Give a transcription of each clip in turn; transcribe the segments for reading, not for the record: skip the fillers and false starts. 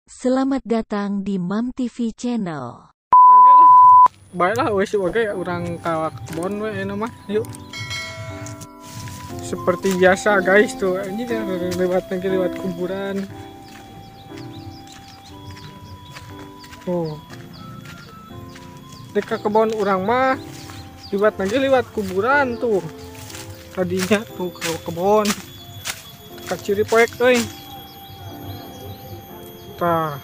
Selamat datang di Mam TV Channel. Baiklah wes oke orang kawak kebon we mah yuk. Seperti biasa guys tuh ini lewat kuburan. Dekat kebon orang mah lewat kuburan tuh. Tadinya tuh ke kebon. Dekat ciri poek euy. Tah.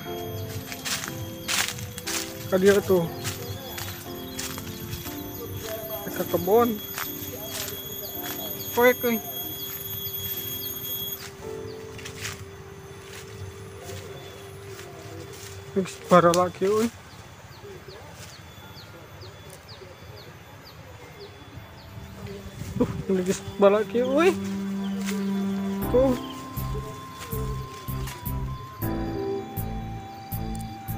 Kadia tuh. Dekat kebon. Poek euy. Geus para laki euy. Ini geus balaki euy. Tuh.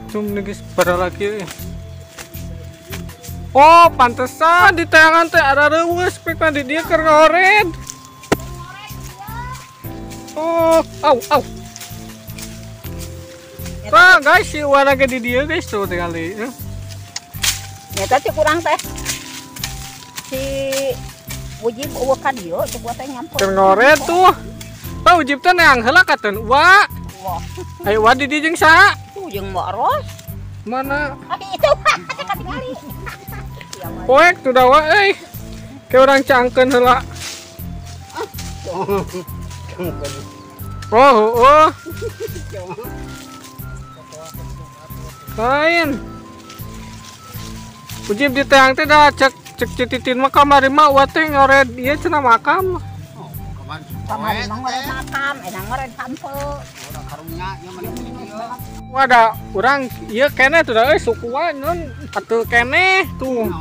Cum geus para laki euy. Oh, pantesan di tayangan teh ada reueus pek di dia keur ngored. Oh, au. Tah, guys, si warna ge di dia guys tuh tinggali. Ya tadi kurang teh. Si Ujib eueuh ka dieu teh buat teh nyamper. Keur ngored tuh. Tah Ujib teh neang heula katen wa. Wah, Ayo wa di dieu jeung saha? tuh jeung Mbak Ros. Mana? Itu katingali. Poek tuh dawa euy. Kayak orang cangkeun heula. Oh. Lain. Ujib di teang teh dah cek cetitin mah kamari mah wa teh ngored ieu cenah makam. Kamari mah ngorek makam, edan ngorek sampe. Wada urang ieu keneh tuh da euy suku wa non atuh keneh tuh.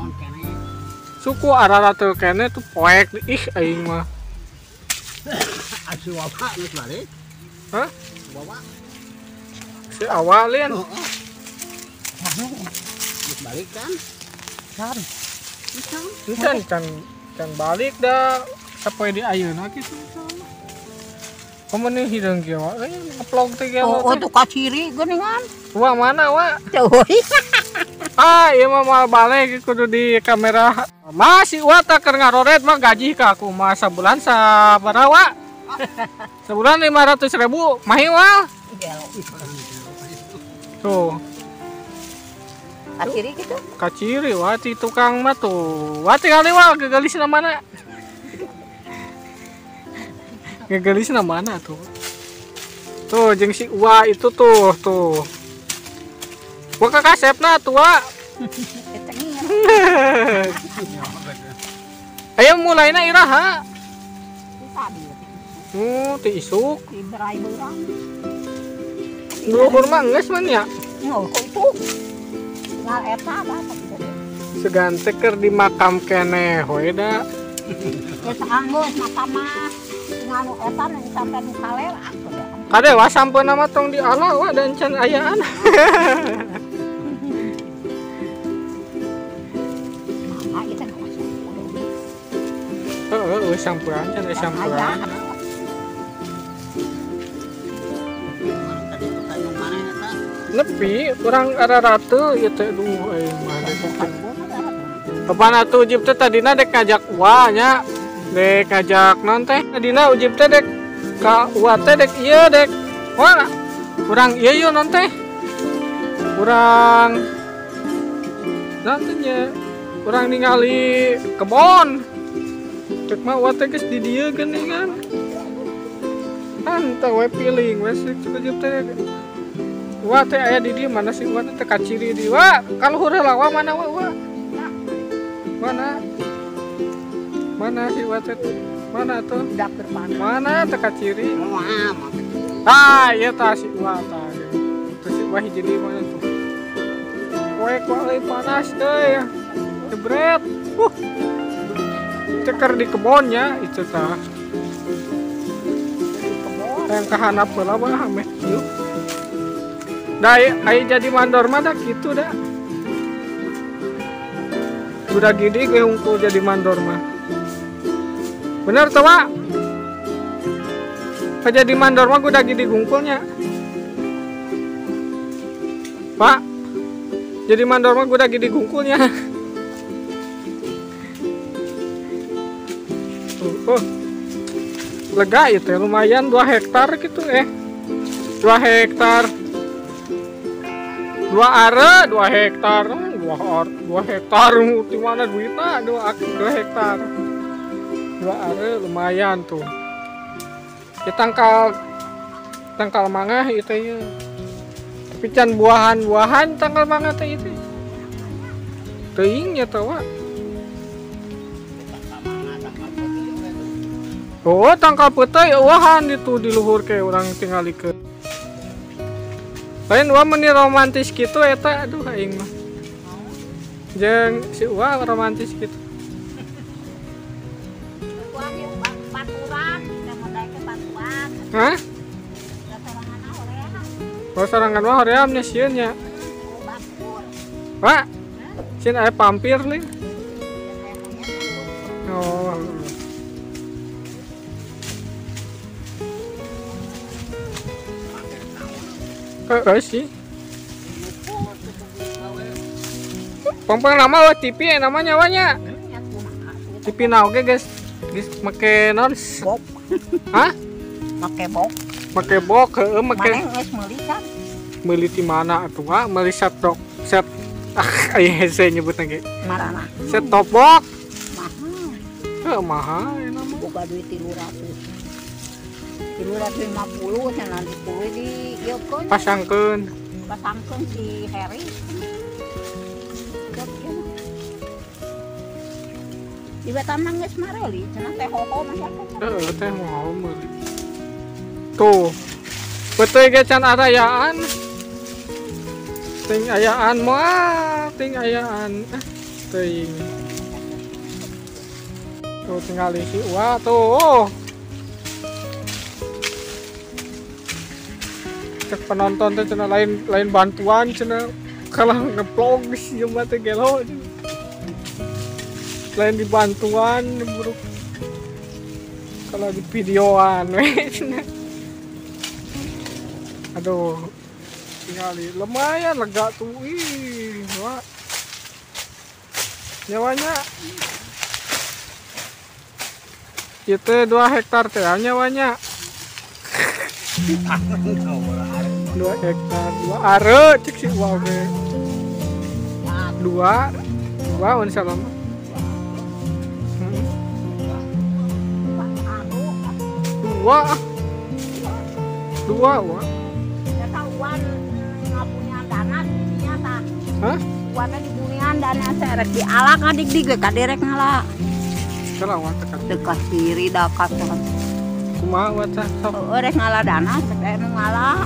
Suku arara teu keneh tuh poek ih aing mah. Si Wawa geus balik. Hah? Wawa Si awalin. geus balik kan? Can balik dah sapoe di ayeuna kitu. Komo nih hideung kieu mah ngeplog teh kieu. Oh, tuh ka ciri geuningan. Wa mana wa? Teuy. Ieu mah mal balik kudu di kamera. Masih wa teh keur ngaroret mah gaji ka aku mah sabulan sabaraha wa? Sebulan 500.000 mahiwal. Tuh. Ka ciri gitu. Kaciri wah ti tukang mah tuh. Wah tinggal wah gegelisna mana? Gegelisna mana tuh? Tuh jeung si Uwa itu tuh. Gua ka kasepna tuh wa. Ayo mulaina iraha. Ti isuk. Di berai beurang. Luhur mah geus man ya. Kok itu? Ngal eta dah tapi. Segante keur di makam keneh we da. Geus anggeus makam mah. Nganu eta nu sampe nu kalel aku. Kade wa sampeuna mah tong di Allah wa dan can ayaan. Mama itu nggak Heeh, sampuran can sampuran. Tadi pertanyaan mana eta? Nepi urang ada ratu ieu teh duh aing mah. Papan atuh Ujib teh tadina dek ngajak wa nya. Dek ngajak non teh. Tadina Ujib teh dek ka wa teh dek ieu dek. Wa urang ieu non teh. Urang non teh nya. Urang ningali kebon. Cek mah wa teh geus di dieu geuningan. Kan teh we piling we Ujib teh. Wa teh aya di dieu mana sih wa teh kaciri di wa kaluhur heula wa mana wa mana sih wa teh mana tuh dapur panas. mana teh kaciri Wah, ieu tah si wa tah teh si wa hiji di mana tuh poek euy panas euy jebret ceker di kebonnya itu tah yang kahanap heula mah ameh yuk. Da ai jadi mandor mah dah kitu dah. Udah gini gue hungkul jadi mandor mah. Bener tuh Wak? Jadi mandor mah gue udah gini hungkulnya. Pak, jadi mandor mah gue lagi digungkulnya. Lega ya teh, lumayan 2 hektar gitu 2 hektar 2 are 2 hektar 2 hektar di mana duitnya 2 hektar 2 are lumayan tuh ya tangkal mangga itu ya tapi can buahan tangkal mangga teh itu teuing nya tawa. Oh, tangkal petai eueuhan itu di luhur ke urang tingalikeun. Lain meni romantis kitu eta aduh aing mah. Jeung si Uwa romantis kitu. Kurang ieu baturan, da modal ke baturan. Hah? Da sorangan hoream. Oh, sorangan mah hoream nya sieun nya. Oh, batur. Pak, sieun aya pampir nih. Oh. Sih. Pompong nama TV namanya wanya. TV naoge guys. Guys make non. Bok. Hah? Make bok. Make bok heueuh make. Mana geus meuli kan? Meuli di mana atuh ah? Meuli set top set. Aya hese nyebutna ge. Marana. Set top box. Mahal. Heuh mahal eta mah. Boga duit 300. 350 cenah dipuluh di ieu keun. Pasangkeun. Pasangkeun si Heri. Di Batam geus mareli cenah teh hoho masyarakat. Heeh teh mau meuli. Tuh. Betul ge can arayaan. Ting ayaan mah, ting ayaan. Teuing. Tuh tinggal isi Uwa tuh. Cek penonton teh cenah lain bantuan cenah kalah ngeplog sih mah teh gelo. Lain di bantuan buruk. Kalau di videoan we cenah. Aduh. Tinggali lumayan lega tuh. Ih, Wak. Nyawanya. Itu 2 hektar teh nyawanya. 2 hektar 2 are cek si Uwa ge 2 on salam 2 Uwa Eta Uwan ngapunya dana dinya tah. hah Uwan teh dibunian dana serek dialak adik-dik ka derek ngala. kalau Uwa tekan Dekat kiri dakat kan. kumaha Uwa teh sok Rek ngala dana teh nu ngala.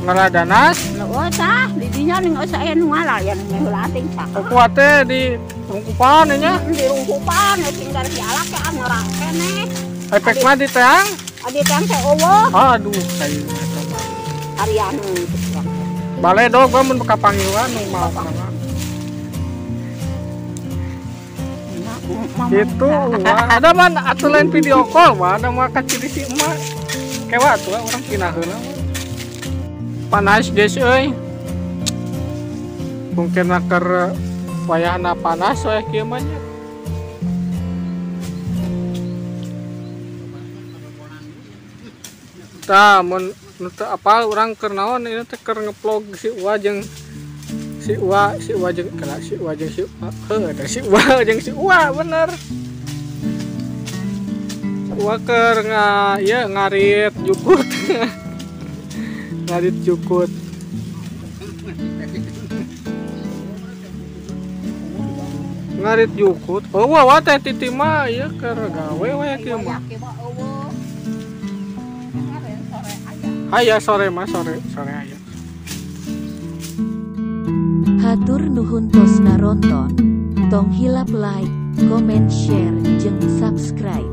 ngaladanas Nu usah di dinya ning usah aya nu ngala ya nu heulatting sah. Kuat teh di rungkupan nya Di rungkupan tinggal dialak ke anora keneh. efek mah di teang Adi teh teh eueuh aduh kayu harian. bale dog gua mun kapangiwan nu mau kana gitu Wah, ada mah atuh lain video call mah ada mah kaciri si emak kewa tuh orang pindah heula panas guys euy mungkin keur wayahna panas we kieu mah nya tah mun teu apal urang keur naon ieu teh keur ngeplog si Uwa jeung si Uwa jeung kana si Uwa jeung si Uwa heuh ada si Uwa jeung si Uwa bener Uwa keur ngarit jukut ngarit jukut ngarit jukut oh Uwa teh titi mah ieu keur gawe we kieu mah aya sore mah sore aya Hatur nuhun tos naronton, tong hilap like, comment, share, jeung subscribe.